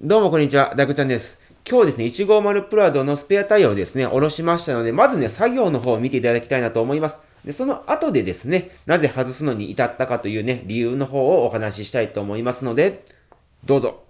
どうもこんにちは、ダクちゃんです。今日ですね、150プラドのスペアタイヤをですね、下ろしましたので、まずね、作業の方を見ていただきたいなと思います。で、その後でですね、なぜ外すのに至ったかというね、理由の方をお話ししたいと思いますので、どうぞ。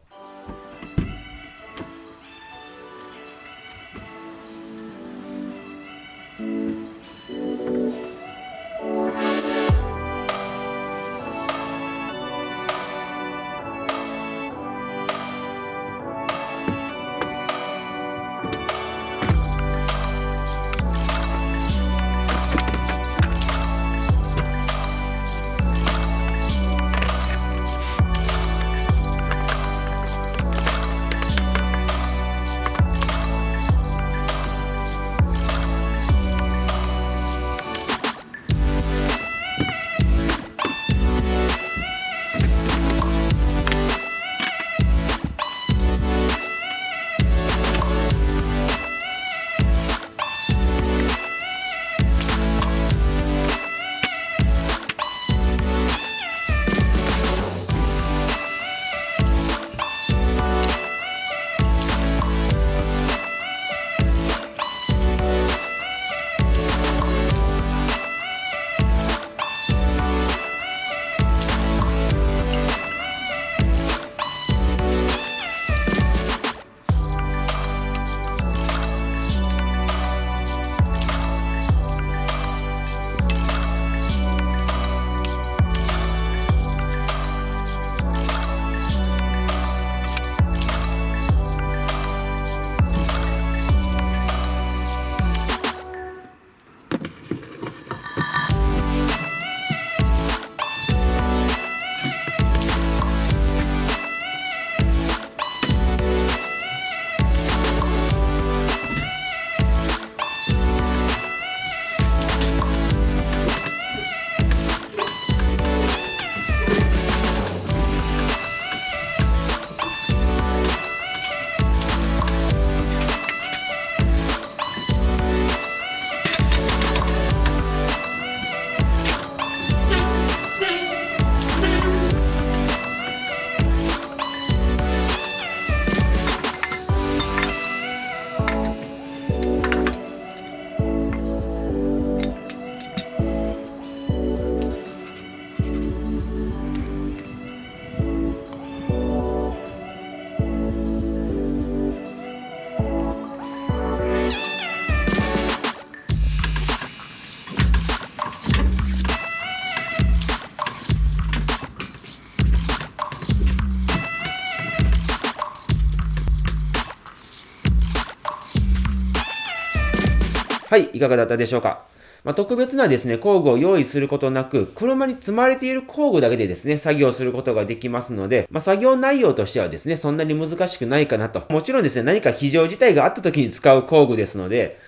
はい、いかがだったでしょうか。特別なですね、工具を用意することなく、車に積まれている工具だけでですね、作業することができますので、作業内容としてはですね、そんなに難しくないかなと。もちろんですね、何か非常事態があった時に使う工具ですので、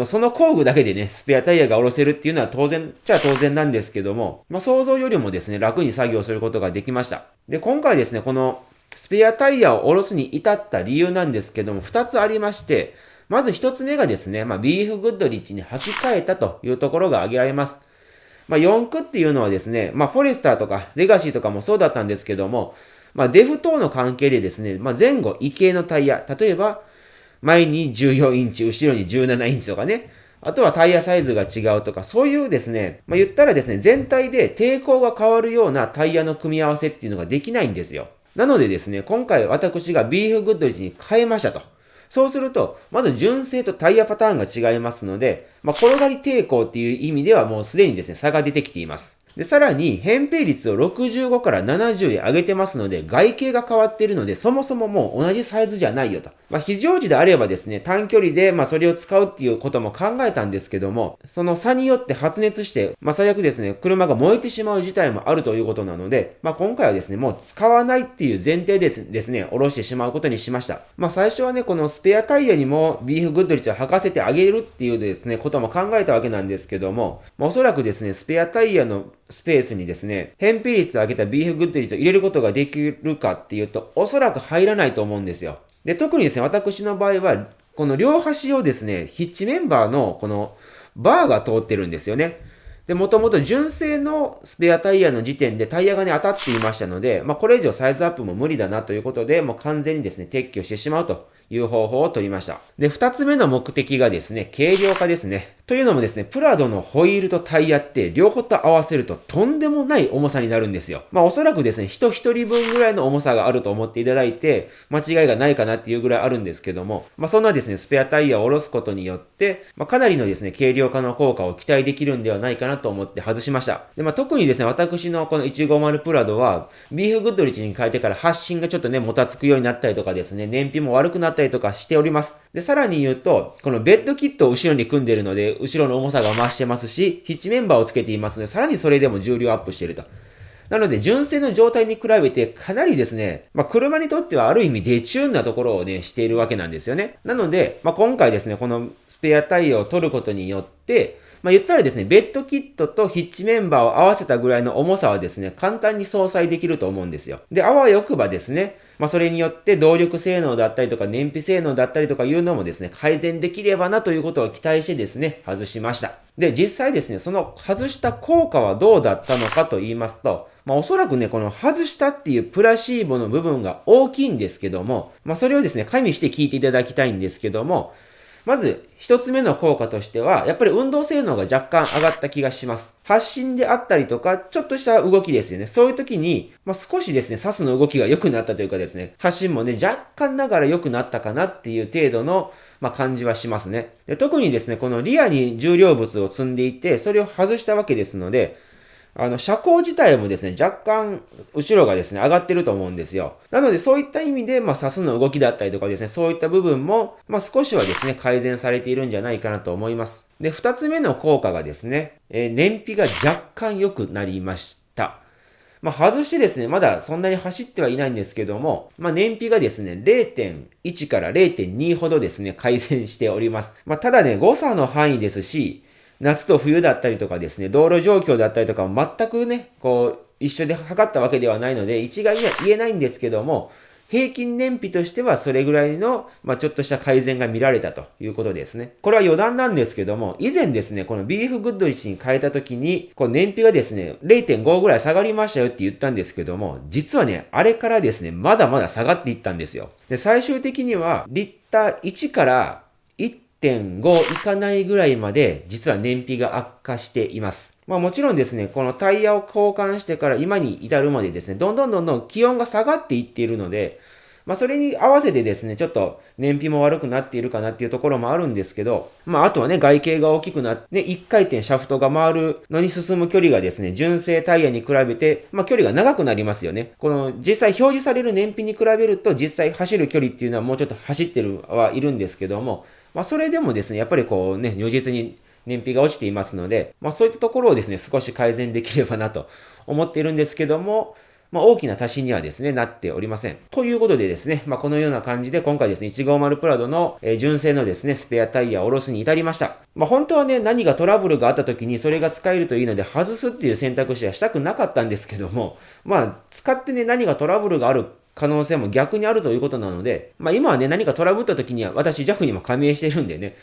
その工具だけでね、スペアタイヤが下ろせるっていうのは当然当然なんですけども、想像よりもですね、楽に作業することができました。で、今回ですね、このスペアタイヤを下ろすに至った理由なんですけども、2つありまして、まず一つ目がですね、ビーフグッドリッチに履き替えたというところが挙げられます。4駆っていうのはですね、フォレスターとかレガシーとかもそうだったんですけども、デフ等の関係でですね、前後異形のタイヤ、例えば前に14インチ、後ろに17インチとかね、あとはタイヤサイズが違うとか、そういうですね、言ったらですね、全体で抵抗が変わるようなタイヤの組み合わせっていうのができないんですよ。なのでですね、今回私がビーフグッドリッチに変えましたと。そうすると、まず純正とタイヤパターンが違いますので、転がり抵抗っていう意味ではもうすでにですね、差が出てきています。で、さらに、扁平率を65から70へ上げてますので、外形が変わっているので、そもそももう同じサイズじゃないよと。非常時であればですね、短距離で、それを使うっていうことも考えたんですけども、その差によって発熱して、最悪ですね、車が燃えてしまう事態もあるということなので、今回はですね、もう使わないっていう前提でですね、下ろしてしまうことにしました。最初はね、このスペアタイヤにもビーフグッドリッチを履かせてあげるっていうですね、ことも考えたわけなんですけども、おそらくですね、スペアタイヤのスペースにですね、扁平率を上げたビーフグッドリッチを入れることができるかっていうと、おそらく入らないと思うんですよ。で、特にですね、私の場合は、この両端をですね、ヒッチメンバーのこのバーが通ってるんですよね。で、もともと純正のスペアタイヤの時点でタイヤがね、当たっていましたので、これ以上サイズアップも無理だなということで、もう完全にですね、撤去してしまうという方法を取りました。で、二つ目の目的がですね、軽量化ですね。というのもですね、プラドのホイールとタイヤって両方と合わせるととんでもない重さになるんですよ。おそらくですね、人一人分ぐらいの重さがあると思っていただいて、間違いがないかなっていうぐらいあるんですけども、そんなですね、スペアタイヤを下ろすことによって、かなりのですね、軽量化の効果を期待できるんではないかなと思って外しました。で、特にですね、私のこの150プラドは、ビーフグッドリッジに変えてから発進がちょっとね、もたつくようになったりとかですね、燃費も悪くなったりとかしております。で、さらに言うと、このベッドキットを後ろに組んでいるので、後ろの重さが増してますし、ヒッチメンバーをつけていますので、さらにそれでも重量アップしていると。なので、純正の状態に比べてかなりですね、車にとってはある意味デチューンなところをね、しているわけなんですよね。なので、今回ですね、このスペアタイヤを取ることによって、言ったらですね、ベッドキットとヒッチメンバーを合わせたぐらいの重さはですね、簡単に相殺できると思うんですよ。で、あわよくばですね、それによって動力性能だったりとか燃費性能だったりとかいうのもですね、改善できればなということを期待してですね、外しました。で、実際ですね、その外した効果はどうだったのかと言いますと、おそらくね、この外したっていうプラシーボの部分が大きいんですけども、それをですね、加味して聞いていただきたいんですけども、まず、一つ目の効果としては、やっぱり運動性能が若干上がった気がします。発進であったりとか、ちょっとした動きですよね。そういう時に、少しですね、サスの動きが良くなったというかですね、発進もね、若干ながら良くなったかなっていう程度の、感じはしますね。で、特にですね、このリアに重量物を積んでいて、それを外したわけですので、車高自体もですね、若干、後ろがですね、上がってると思うんですよ。なので、そういった意味で、サスの動きだったりとかですね、そういった部分も、少しはですね、改善されているんじゃないかなと思います。で、二つ目の効果がですね、燃費が若干良くなりました。外してですね、まだそんなに走ってはいないんですけども、燃費がですね、0.1 から 0.2 ほどですね、改善しております。ただね、誤差の範囲ですし、夏と冬だったりとかですね、道路状況だったりとかも全くね、一緒で測ったわけではないので、一概には言えないんですけども、平均燃費としてはそれぐらいの、ちょっとした改善が見られたということですね。これは余談なんですけども、以前ですね、このビーフグッドリッジに変えた時に、燃費がですね、0.5 ぐらい下がりましたよって言ったんですけども、実はね、あれからですね、まだまだ下がっていったんですよ。で、最終的には、リッター1から1.5 いかないぐらいまで実は燃費が悪化しています。もちろんですね、このタイヤを交換してから今に至るまでですね、どんどん気温が下がっていっているので、それに合わせてですね、ちょっと燃費も悪くなっているかなっていうところもあるんですけど、あとはね、外径が大きくなって、1回転シャフトが回るのに進む距離がですね、純正タイヤに比べて、距離が長くなりますよね。この実際表示される燃費に比べると、実際走る距離っていうのはもうちょっと走ってるはいるんですけども、それでもですね、やっぱり如実に燃費が落ちていますので、そういったところをですね、少し改善できればなと思っているんですけども、大きな足しにはですね、なっておりません。ということでですね、このような感じで今回ですね、150プラドの、純正のですね、スペアタイヤを下ろすに至りました。本当はね、何かトラブルがあった時にそれが使えるといいので、外すっていう選択肢はしたくなかったんですけども、使ってね、何かトラブルがある可能性も逆にあるということなので、今はね、何かトラブった時には、私 JAF にも加盟してるんでね、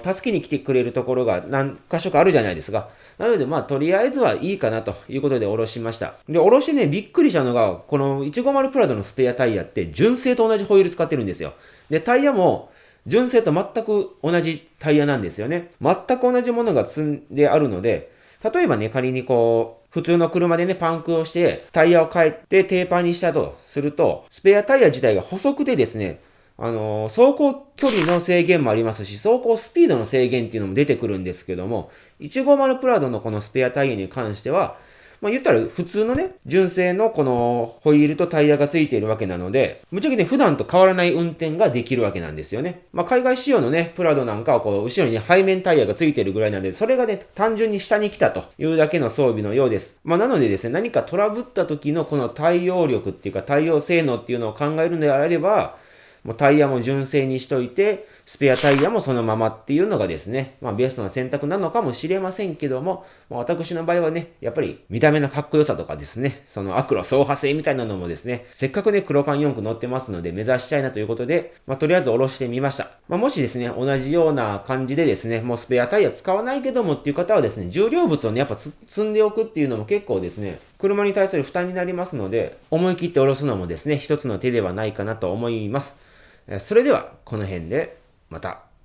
助けに来てくれるところが何箇所かあるじゃないですか。なので、とりあえずはいいかなということで下ろしました。で、下ろしてね、びっくりしたのが、この150プラドのスペアタイヤって、純正と同じホイール使ってるんですよ。で、タイヤも、純正と全く同じタイヤなんですよね。全く同じものが積んであるので、例えばね、仮に普通の車でね、パンクをして、タイヤを変えてテーパーにしたとすると、スペアタイヤ自体が細くてですね、走行距離の制限もありますし、走行スピードの制限っていうのも出てくるんですけども、150プラドのこのスペアタイヤに関しては、言ったら普通のね、純正のこのホイールとタイヤがついているわけなので、ぶっちゃけね、普段と変わらない運転ができるわけなんですよね。海外仕様のね、プラドなんかは後ろに背面タイヤがついているぐらいなので、それがね、単純に下に来たというだけの装備のようです。なのでですね、何かトラブった時のこの対応力っていうか対応性能っていうのを考えるのであれば、もうタイヤも純正にしといて、スペアタイヤもそのままっていうのがですね、ベストな選択なのかもしれませんけども、私の場合はね、やっぱり見た目のかっこよさとかですね、そのアクロ走破性みたいなのもですね、せっかくね、黒缶4区乗ってますので目指したいなということで、とりあえず下ろしてみました。もしですね、同じような感じでですね、もうスペアタイヤ使わないけどもっていう方はですね、重量物をね、やっぱ積んでおくっていうのも結構ですね、車に対する負担になりますので、思い切って下ろすのもですね、一つの手ではないかなと思います。それでは、この辺で、また。